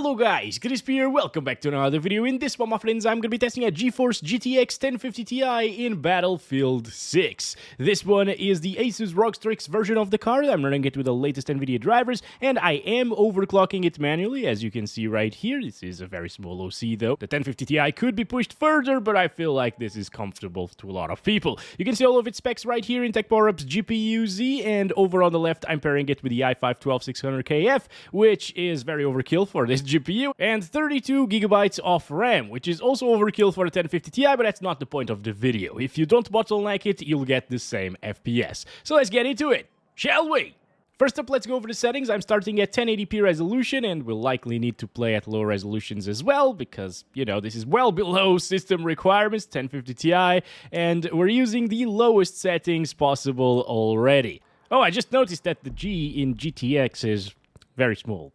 Hello guys, Crispy here, welcome back to another video. In this one, my friends, I'm gonna be testing a GeForce GTX 1050 Ti in Battlefield 6. This one is the Asus ROG Strix version of the card. I'm running it with the latest Nvidia drivers, and I am overclocking it manually, as you can see right here. This is a very small OC though. The 1050 Ti could be pushed further, but I feel like this is comfortable to a lot of people. You can see all of its specs right here in Tech Power-Up's GPU-Z, and over on the left, I'm pairing it with the i5-12600KF, which is very overkill for this GPU, and 32 gigabytes of RAM, which is also overkill for a 1050 Ti, but that's not the point of the video. If you don't bottleneck it, you'll get the same FPS. So let's get into it, shall we? First up, let's go over the settings. I'm starting at 1080p resolution, and we'll likely need to play at lower resolutions as well, because, you know, this is well below system requirements, 1050 Ti, and we're using the lowest settings possible already. Oh, I just noticed that the G in GTX is very small.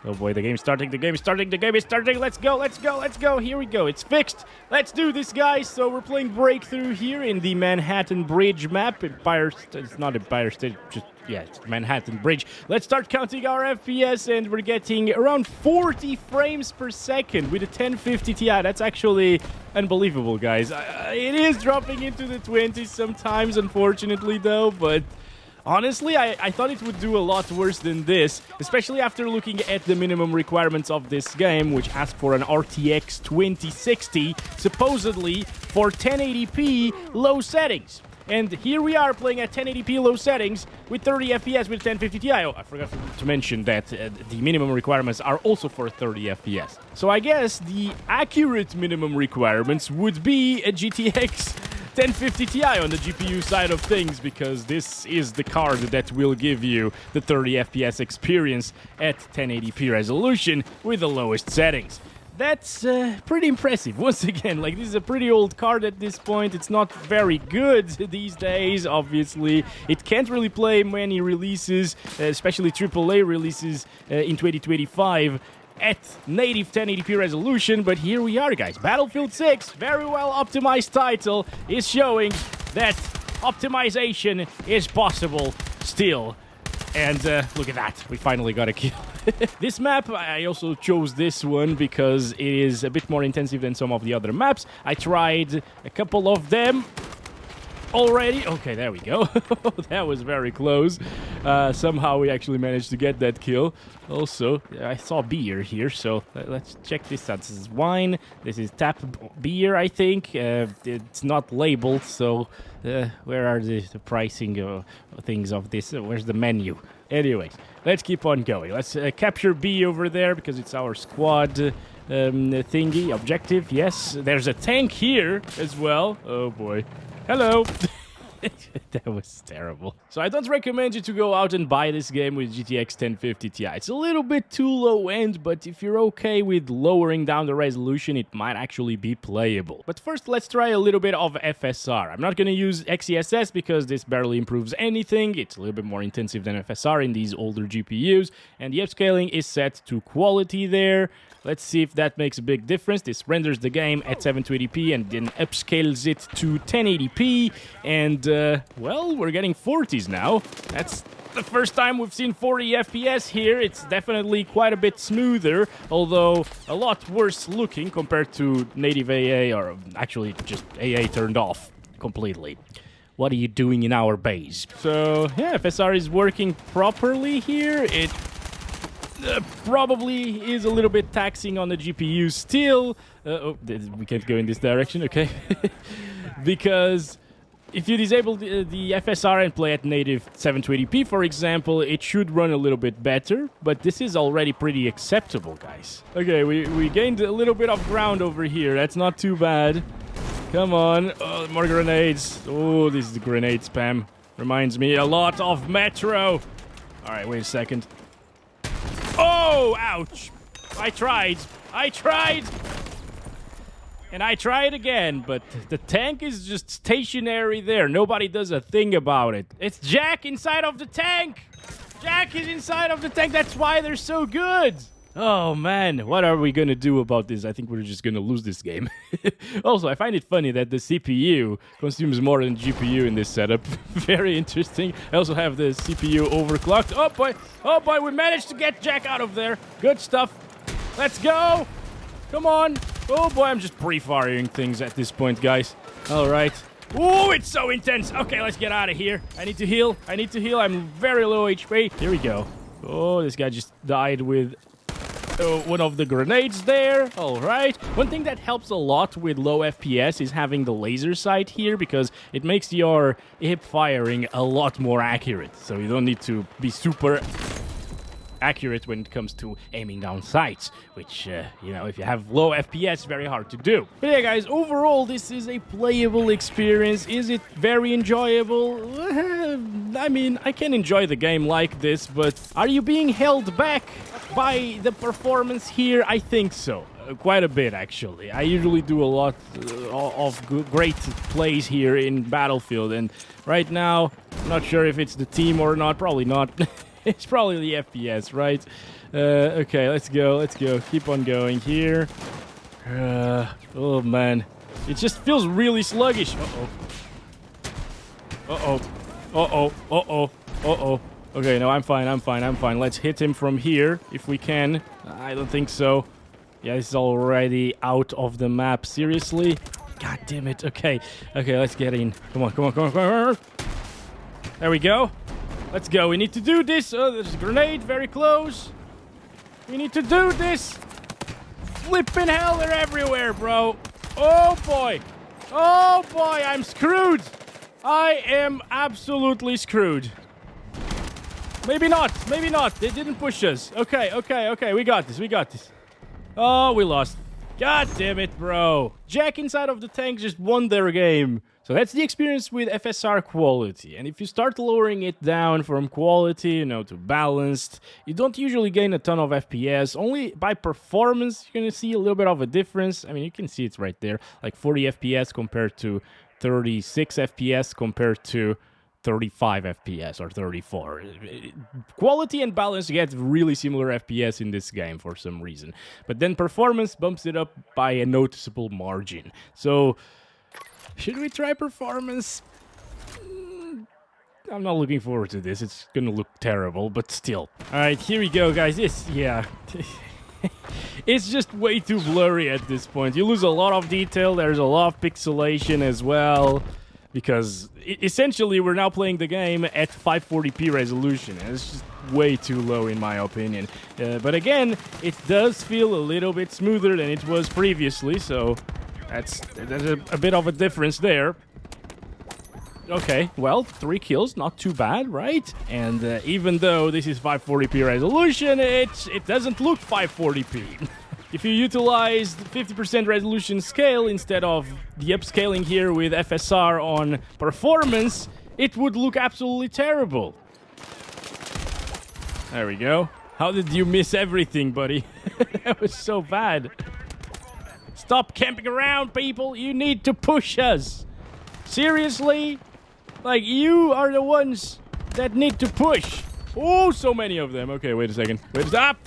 Oh boy, the game's starting, the game is starting, the game is starting. Let's go, let's go, let's go. Here we go, it's fixed. Let's do this, guys. So we're playing Breakthrough here in the Manhattan Bridge map. It's not Empire State, just, yeah, it's Manhattan Bridge. Let's start counting our FPS, and we're getting around 40 frames per second with a 1050 Ti. That's actually unbelievable, guys. It is dropping into the 20s sometimes, unfortunately, though, but honestly, I thought it would do a lot worse than this, especially after looking at the minimum requirements of this game, which asks for an RTX 2060, supposedly for 1080p low settings. And here we are playing at 1080p low settings with 30 FPS with 1050 Ti. Oh, I forgot to mention that the minimum requirements are also for 30 FPS. So I guess the accurate minimum requirements would be a GTX 1050 Ti on the GPU side of things, because this is the card that will give you the 30 FPS experience at 1080p resolution with the lowest settings. That's pretty impressive. Once again, like, this is a pretty old card at this point. It's not very good these days, obviously. It can't really play many releases, especially AAA releases in 2025. At native 1080p resolution, but here we are, guys. Battlefield 6, very well optimized title, is showing that optimization is possible still. And look at that, we finally got a kill. This map, I also chose this one because it is a bit more intensive than some of the other maps. I tried a couple of them already. Okay, there we go. That was very close. Somehow we actually managed to get that kill. Also, I saw beer here, so let's check this out. This is wine. This is tap beer, I think. It's not labeled, so where are the pricing things of this? Where's the menu? Anyways, let's keep on going. Let's capture B over there, because it's our squad thingy, objective. Yes, there's a tank here as well. Oh boy. Hello. That was terrible. So I don't recommend you to go out and buy this game with GTX 1050 Ti. It's a little bit too low end, but if you're okay with lowering down the resolution, it might actually be playable. But first, let's try a little bit of FSR. I'm not going to use XeSS because this barely improves anything. It's a little bit more intensive than FSR in these older GPUs, and the upscaling is set to quality there. Let's see if that makes a big difference. This renders the game at 720p and then upscales it to 1080p. And, well, we're getting 40s now. That's the first time we've seen 40 FPS here. It's definitely quite a bit smoother, although a lot worse looking compared to native AA, or actually just AA turned off completely. What are you doing in our base? So, yeah, FSR is working properly here. It probably is a little bit taxing on the GPU still. Oh, we can't go in this direction, okay? Because if you disable the FSR and play at native 720p, for example, it should run a little bit better, but this is already pretty acceptable, guys. Okay, we gained a little bit of ground over here. That's not too bad. Come on. Oh, more grenades. Oh, this is the grenade spam. Reminds me a lot of Metro. All right, wait a second. Oh, ouch. I tried. And I tried again, but the tank is just stationary there. Nobody does a thing about it. It's Jack inside of the tank. Jack is inside of the tank. That's why they're so good. Oh, man. What are we going to do about this? I think we're just going to lose this game. Also, I find it funny that the CPU consumes more than GPU in this setup. Very interesting. I also have the CPU overclocked. Oh, boy. Oh, boy. We managed to get Jack out of there. Good stuff. Let's go. Come on. Oh, boy, I'm just pre-firing things at this point, guys. All right. Oh, it's so intense. Okay, let's get out of here. I need to heal. I'm very low HP. Here we go. Oh, this guy just died with one of the grenades there. All right. One thing that helps a lot with low FPS is having the laser sight here, because it makes your hip firing a lot more accurate. So you don't need to be super accurate when it comes to aiming down sights, which, you know, if you have low FPS, very hard to do. But yeah, guys, overall, this is a playable experience. Is it very enjoyable? I mean, I can enjoy the game like this, but are you being held back by the performance here? I think so. Quite a bit, actually. I usually do a lot of great plays here in Battlefield, and right now, I'm not sure if it's the team or not. Probably not. It's probably the FPS, right? Okay, let's go. Keep on going here. Oh, man. It just feels really sluggish. Okay, no, I'm fine. Let's hit him from here, if we can. I don't think so. Yeah, this is already out of the map. Seriously? God damn it. Okay, let's get in. Come on. There we go. Let's go. We need to do this. Oh, there's a grenade very close. We need to do this. Flippin' hell, they're everywhere, bro. Oh, boy. I'm screwed. I am absolutely screwed. Maybe not. They didn't push us. Okay. We got this. Oh, we lost. God damn it, bro. Jack inside of the tank just won their game. So that's the experience with FSR quality. And if you start lowering it down from quality, you know, to balanced, you don't usually gain a ton of FPS. Only by performance, you're going to see a little bit of a difference. I mean, you can see it's right there. Like 40 FPS compared to 36 FPS compared to 35 FPS or 34. Quality and balance get really similar FPS in this game for some reason. But then performance bumps it up by a noticeable margin. So should we try performance? I'm not looking forward to this. It's gonna look terrible, but still. Alright, here we go, guys. Yeah. It's just way too blurry at this point. You lose a lot of detail. There's a lot of pixelation as well, because essentially we're now playing the game at 540p resolution, and it's just way too low in my opinion. But again, it does feel a little bit smoother than it was previously, so there's a bit of a difference there. Okay, well, 3 kills, not too bad, right? And even though this is 540p resolution, it doesn't look 540p. If you utilize 50% resolution scale instead of the upscaling here with FSR on performance, it would look absolutely terrible. There we go. How did you miss everything, buddy? That was so bad. Stop camping around, people. You need to push us. Seriously? Like, you are the ones that need to push. Oh, so many of them. Okay, wait a second. Stop.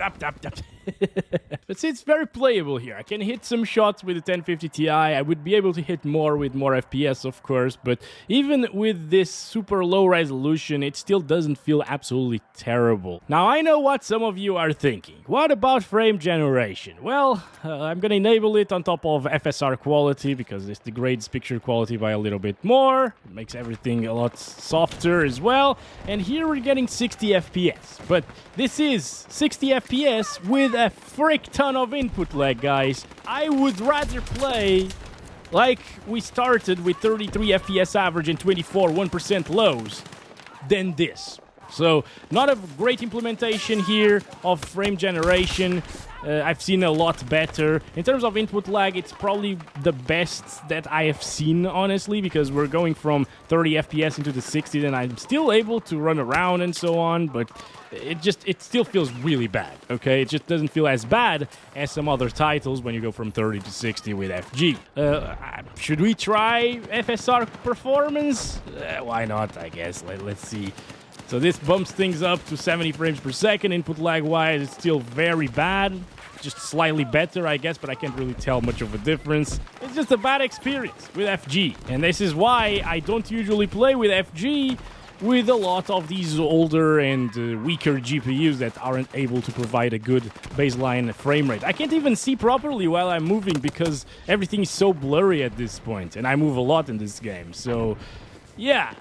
But see, it's very playable here. I can hit some shots with the 1050 Ti. I would be able to hit more with more FPS, of course. But even with this super low resolution, it still doesn't feel absolutely terrible. Now, I know what some of you are thinking. What about frame generation? Well, I'm going to enable it on top of FSR quality because this degrades picture quality by a little bit more. It makes everything a lot softer as well. And here we're getting 60 FPS. But this is 60 FPS with a frick ton of input lag, guys. I would rather play like we started with 33 FPS average and 24 1% lows than this. So, not a great implementation here of frame generation. I've seen a lot better. In terms of input lag, it's probably the best that I have seen, honestly, because we're going from 30 FPS into the 60s, and I'm still able to run around and so on, but it still feels really bad, okay? It just doesn't feel as bad as some other titles when you go from 30 to 60 with FG. Should we try FSR performance? Why not, I guess. Let's see. So this bumps things up to 70 frames per second. Input lag-wise, it's still very bad. Just slightly better, I guess, but I can't really tell much of a difference. It's just a bad experience with FG. And this is why I don't usually play with FG, with a lot of these older and weaker GPUs that aren't able to provide a good baseline frame rate. I can't even see properly while I'm moving because everything is so blurry at this point, and I move a lot in this game. So, yeah,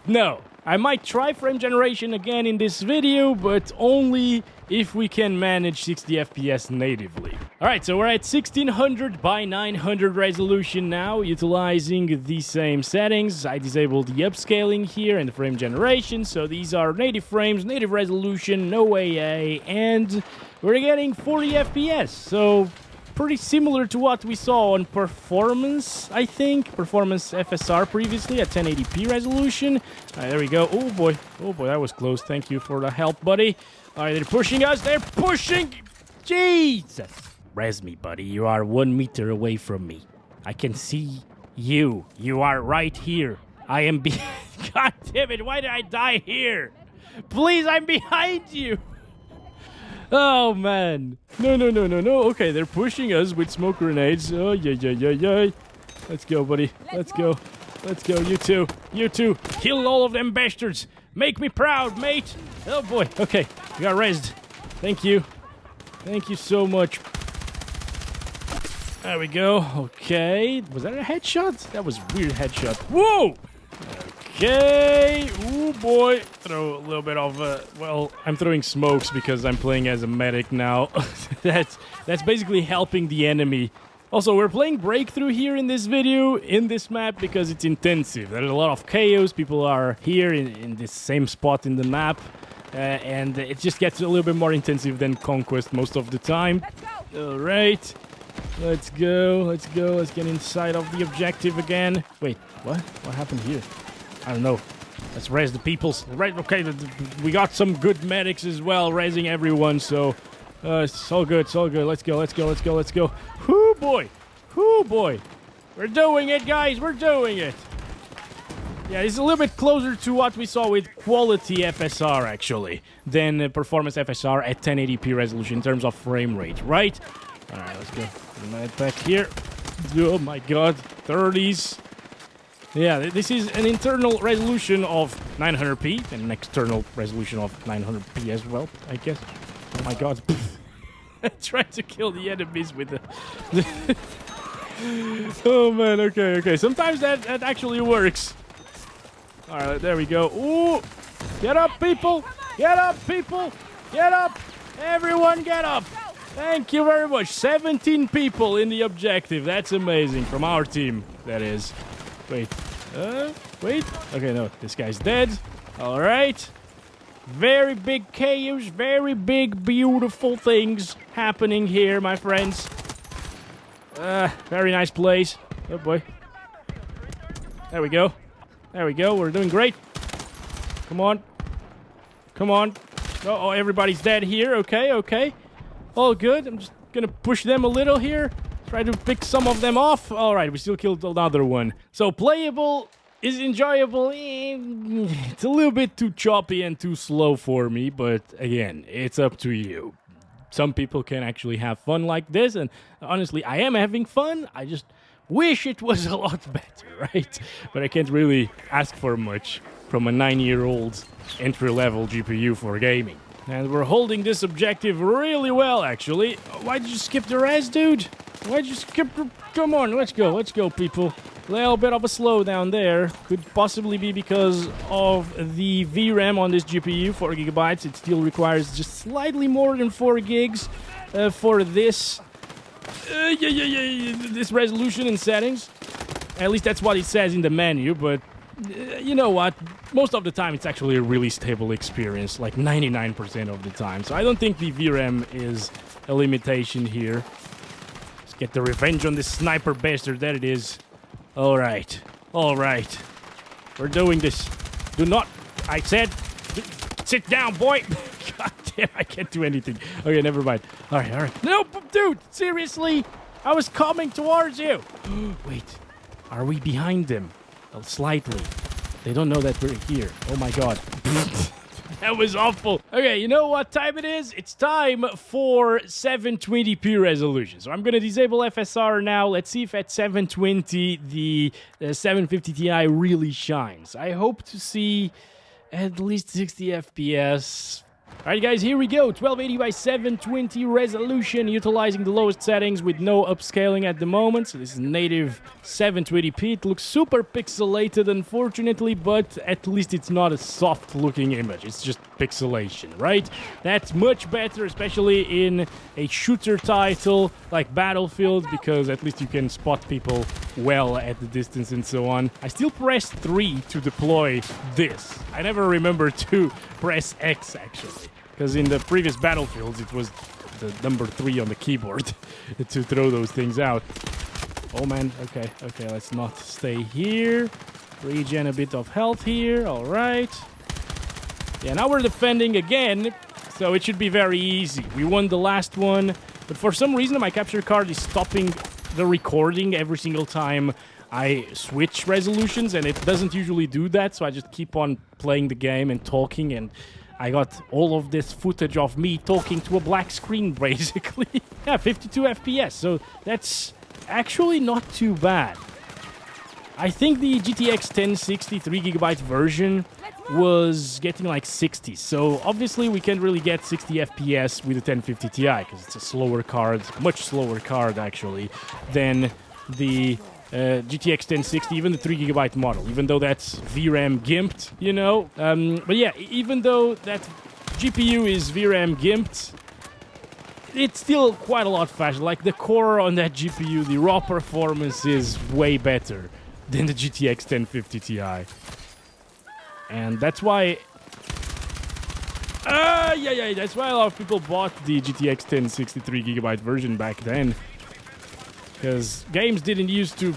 no. I might try frame generation again in this video, but only if we can manage 60 FPS natively. Alright, so we're at 1600 by 900 resolution now, utilizing the same settings. I disabled the upscaling here and the frame generation, so these are native frames, native resolution, no AA, and we're getting 40 FPS, so pretty similar to what we saw on Performance, I think. Performance FSR previously at 1080p resolution. Alright, there we go. Oh boy, that was close. Thank you for the help, buddy. Alright, they're pushing us. They're pushing! Jesus! Res me, buddy. You are 1 meter away from me. I can see you. You are right here. I am God damn it, why did I die here? Please, I'm behind you! Oh, man. No. Okay, they're pushing us with smoke grenades. Oh, yeah. Let's go, buddy. Let's go. You two. Kill all of them bastards. Make me proud, mate. Oh, boy. Okay, we got rezzed. Thank you so much. There we go. Okay. Was that a headshot? That was a weird headshot. Whoa! Okay, oh boy, throw a little bit of, well, I'm throwing smokes because I'm playing as a medic now. That's basically helping the enemy. Also, we're playing Breakthrough here in this video, in this map, because it's intensive. There's a lot of chaos, people are here in this same spot in the map, and it just gets a little bit more intensive than Conquest most of the time. Alright, let's go, let's get inside of the objective again. Wait, what? What happened here? I don't know. Let's res the peoples. Right, okay, we got some good medics as well, raising everyone, so it's all good, Let's go. Whoo boy. We're doing it, guys, we're doing it. Yeah, it's a little bit closer to what we saw with quality FSR, actually, than Performance FSR at 1080p resolution in terms of frame rate, right? All right, let's go. Right back here. Oh my god, 30s. Yeah, this is an internal resolution of 900p and an external resolution of 900p as well, I guess. Oh my god. I tried to kill the enemies with the... Oh man, okay. Sometimes that actually works. Alright, there we go. Ooh! Get up, people! Get up! Everyone get up! Thank you very much. 17 people in the objective. That's amazing. From our team, that is. Wait. Okay, no. This guy's dead. Alright. Very big chaos. Very big, beautiful things happening here, my friends. Very nice place. Oh, boy. There we go. We're doing great. Come on. Oh, everybody's dead here. Okay. All good. I'm just gonna push them a little here. Try to pick some of them off. Alright, we still killed another one. So, playable is enjoyable. It's a little bit too choppy and too slow for me, but again, it's up to you. Some people can actually have fun like this, and honestly, I am having fun. I just wish it was a lot better, right? But I can't really ask for much from a 9-year-old entry-level GPU for gaming. And we're holding this objective really well, actually. Why'd you skip the res, dude? Why'd you skip the... Come on, let's go, people. A little bit of a slowdown there. Could possibly be because of the VRAM on this GPU, 4 gigabytes. It still requires just slightly more than 4 gigs for this... this resolution and settings. At least that's what it says in the menu, but... you know what? Most of the time, it's actually a really stable experience, like 99% of the time. So I don't think the VRAM is a limitation here. Let's get the revenge on this sniper bastard. There it is. All right. We're doing this. Do not... I said... Sit down, boy! God damn, I can't do anything. Okay, never mind. All right. No, dude! Seriously? I was coming towards you! Wait. Are we behind them? Slightly. They don't know that we're here. Oh my god. That was awful. Okay, you know what time it is? It's time for 720p resolution. So I'm going to disable FSR now. Let's see if at 720 the 750 Ti really shines. I hope to see At least 60 FPS. Alright guys, here we go. 1280 by 720 resolution, utilizing the lowest settings with no upscaling at the moment. So this is native 720p. It looks super pixelated, unfortunately, but at least it's not a soft looking image. It's just pixelation, right? That's much better, especially in a shooter title like Battlefield, because at least you can spot people well at the distance and so on. I still press 3 to deploy this. I never remember to press X, actually, because in the previous Battlefields it was the number 3 on the keyboard to throw those things out. Oh man, okay, let's not stay here. Regen a bit of health here, alright. Yeah, now we're defending again, so it should be very easy. We won the last one, but for some reason my capture card is stopping the recording every single time I switch resolutions, and it doesn't usually do that, so I just keep on playing the game and talking, and I got all of this footage of me talking to a black screen, basically. Yeah, 52 FPS, so that's actually not too bad. I think the GTX 1060 3GB version was getting like 60, so obviously we can't really get 60 FPS with the 1050 Ti, because it's a slower card, much slower card actually, than the GTX 1060, even the 3GB model, even though that's VRAM gimped, you know. But yeah, even though that GPU is VRAM gimped, it's still quite a lot faster. Like the core on that GPU, the raw performance is way better than the GTX 1050 Ti. And that's why... that's why a lot of people bought the GTX 1060 3GB version back then. Because games didn't used to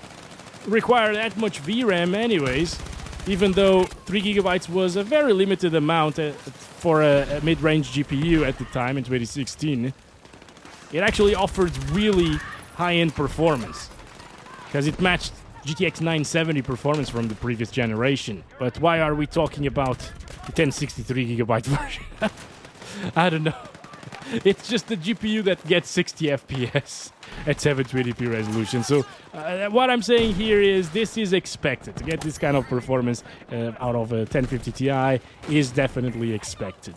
require that much VRAM anyways, even though 3GB was a very limited amount for a mid-range GPU at the time in 2016. It actually offered really high-end performance, because it matched GTX 970 performance from the previous generation. But why are we talking about the 1063GB version? I don't know. It's just the GPU that gets 60 FPS at 720p resolution. So what I'm saying here is this is expected. To get this kind of performance out of a 1050 Ti is definitely expected.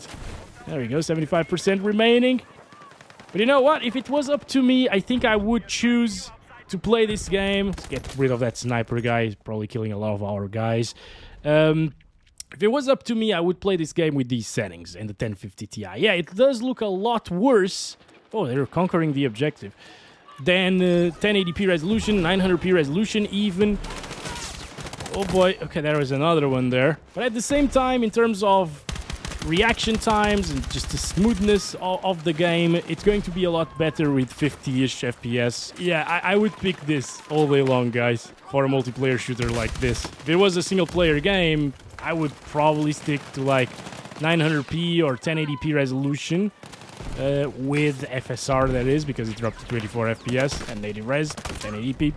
There we go, 75% remaining. But you know what? If it was up to me, I think I would choose to play this game. Let's get rid of that sniper guy. He's probably killing a lot of our guys. If it was up to me, I would play this game with these settings and the 1050 Ti. Yeah, it does look a lot worse. Oh, they're conquering the objective. Than 1080p resolution, 900p resolution even. Oh boy, okay, there was another one there. But at the same time, in terms of reaction times and just the smoothness of the game, it's going to be a lot better with 50-ish FPS. Yeah, I would pick this all day long, guys, for a multiplayer shooter like this. If it was a single-player game, I would probably stick to like 900p or 1080p resolution with FSR, that is, because it dropped to 24 FPS and native res, 1080p.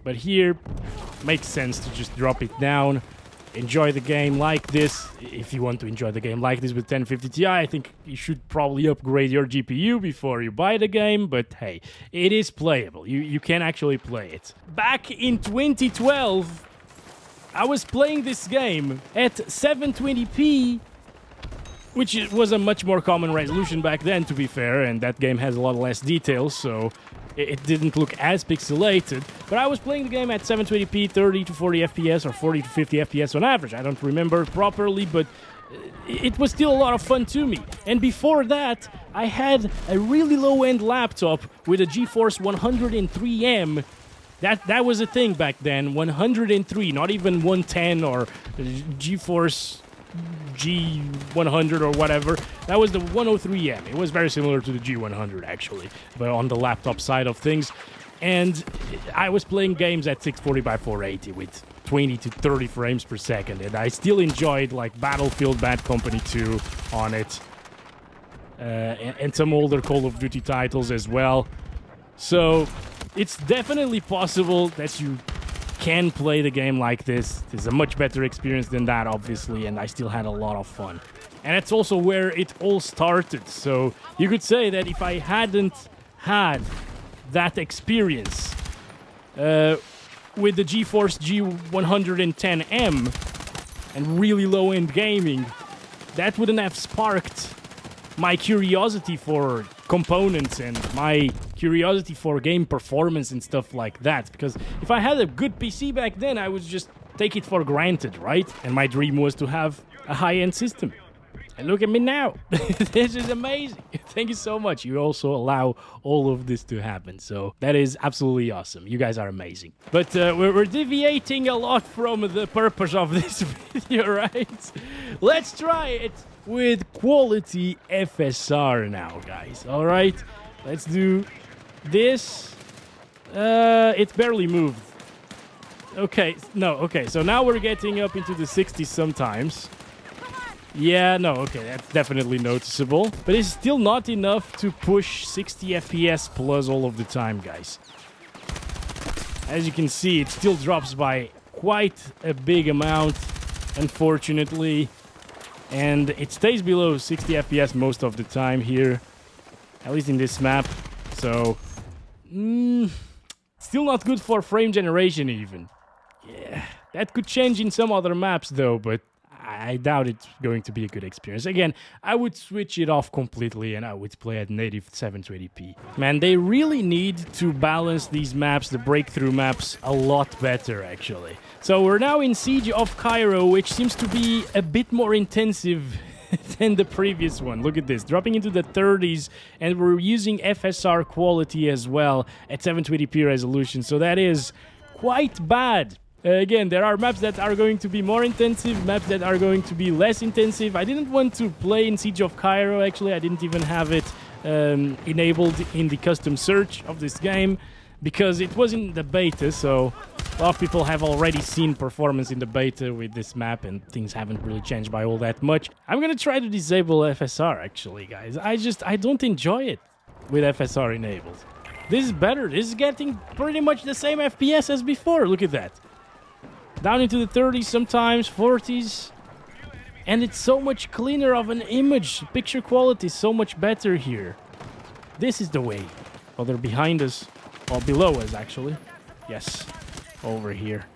But here, makes sense to just drop it down. Enjoy the game like this. If you want to enjoy the game like this with 1050 Ti, I think you should probably upgrade your GPU before you buy the game, but hey, it is playable. You can actually play it. Back in 2012, I was playing this game at 720p, which was a much more common resolution back then, to be fair, and that game has a lot less details, so it didn't look as pixelated. But I was playing the game at 720p, 30 to 40 FPS, or 40 to 50 FPS on average. I don't remember properly, but it was still a lot of fun to me. And before that, I had a really low-end laptop with a GeForce 103M. That was a thing back then, 103, not even 110 or GeForce G100 or whatever. That was the 103M. It was very similar to the G100 actually, but on the laptop side of things. And I was playing games at 640 by 480 with 20 to 30 frames per second, and I still enjoyed like Battlefield Bad Company 2 on it, and some older Call of Duty titles as well. So it's definitely possible that you can play the game like this. It's a much better experience than that, obviously, and I still had a lot of fun. And that's also where it all started. So you could say that if I hadn't had that experience with the GeForce G110M, and really low-end gaming, that wouldn't have sparked my curiosity for components and my curiosity for game performance and stuff like that. Because if I had a good PC back then, I would just take it for granted, right? And my dream was to have a high-end system. And look at me now. This is amazing. Thank you so much. You also allow all of this to happen. So that is absolutely awesome. You guys are amazing. But we're deviating a lot from the purpose of this video, right? Let's try it with quality FSR now, guys. All right. Let's do this. It barely moved. Okay. No. Okay. So now we're getting up into the 60s sometimes. Yeah, no, okay, that's definitely noticeable. But it's still not enough to push 60 FPS plus all of the time, guys. As you can see, it still drops by quite a big amount, unfortunately. And it stays below 60 FPS most of the time here, at least in this map. So, still not good for frame generation even. Yeah, that could change in some other maps though, but I doubt it's going to be a good experience. Again, I would switch it off completely and I would play at native 720p. Man, they really need to balance these maps, the breakthrough maps, a lot better, actually. So we're now in Siege of Cairo, which seems to be a bit more intensive than the previous one. Look at this, dropping into the 30s, and we're using FSR quality as well at 720p resolution, so that is quite bad. Again, there are maps that are going to be more intensive, maps that are going to be less intensive. I didn't want to play in Siege of Cairo, actually. I didn't even have it enabled in the custom search of this game because it was in the beta, so a lot of people have already seen performance in the beta with this map and things haven't really changed by all that much. I'm gonna try to disable FSR, actually, guys. I don't enjoy it with FSR enabled. This is better. This is getting pretty much the same FPS as before. Look at that. Down into the 30s sometimes, 40s. And it's so much cleaner of an image. Picture quality is so much better here. This is the way. Oh, they're behind us. Well, below us, actually. Yes. Over here.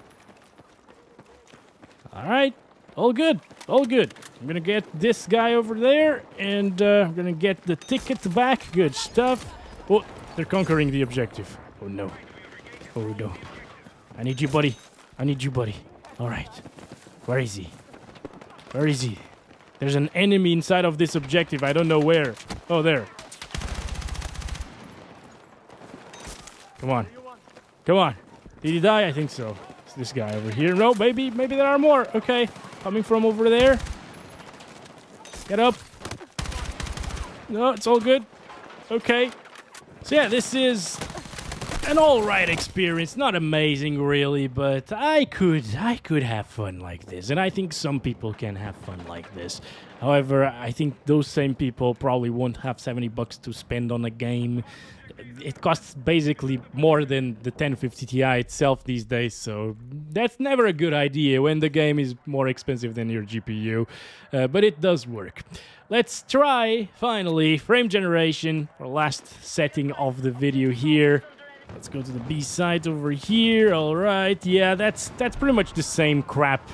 Alright. All good. All good. I'm gonna get this guy over there. And I'm gonna get the ticket back. Good stuff. Oh, they're conquering the objective. Oh, no. Oh, no. I need you, buddy. I need you, buddy. All right. Where is he? Where is he? There's an enemy inside of this objective. I don't know where. Oh, there. Come on. Come on. Did he die? I think so. It's this guy over here. No, maybe there are more. Okay. Coming from over there. Get up. No, it's all good. Okay. So yeah, this is an alright experience, not amazing really, but I could have fun like this, and I think some people can have fun like this. However, I think those same people probably won't have 70 bucks to spend on a game. It costs basically more than the 1050 Ti itself these days, so that's never a good idea when the game is more expensive than your GPU, but it does work. Let's try, finally, frame generation, our last setting of the video here. Let's go to the B side over here. All right, yeah, that's pretty much the same crap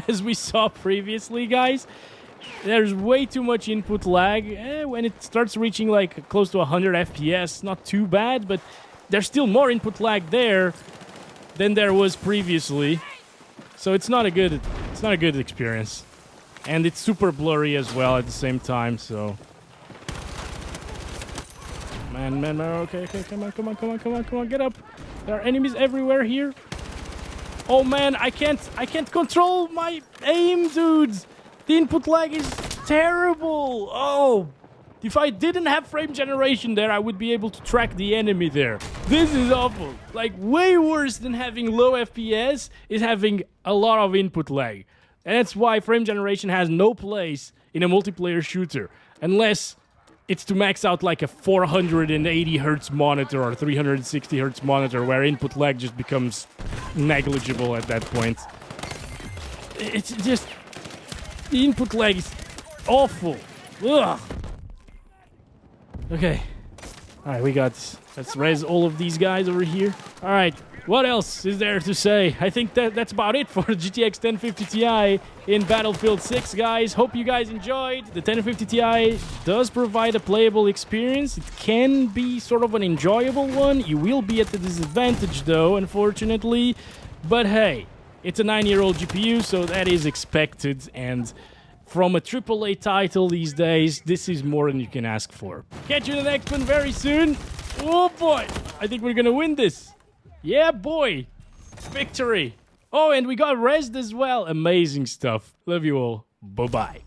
as we saw previously, guys. There's way too much input lag. When it starts reaching like close to 100 FPS, not too bad, but there's still more input lag there than there was previously. So it's not a good experience, and it's super blurry as well at the same time. So. Man, okay, come on, get up. There are enemies everywhere here. Oh man, I can't control my aim, dudes. The input lag is terrible. Oh, if I didn't have frame generation there, I would be able to track the enemy there. This is awful. Like, way worse than having low FPS is having a lot of input lag. And that's why frame generation has no place in a multiplayer shooter, unless it's to max out like a 480 Hz monitor or 360 Hz monitor where input lag just becomes negligible at that point. It's just... the input lag is awful. Ugh. Okay. All right, let's res all of these guys over here. All right, what else is there to say? I think that's about it for the GTX 1050 Ti in Battlefield 6, guys. Hope you guys enjoyed. The 1050 Ti does provide a playable experience. It can be sort of an enjoyable one. You will be at a disadvantage, though, unfortunately. But hey, it's a 9-year-old GPU, so that is expected, and from a AAA title these days, this is more than you can ask for. Catch you in the next one very soon. Oh boy, I think we're gonna win this. Yeah, boy. Victory. Oh, and we got rezzed as well. Amazing stuff. Love you all. Bye-bye.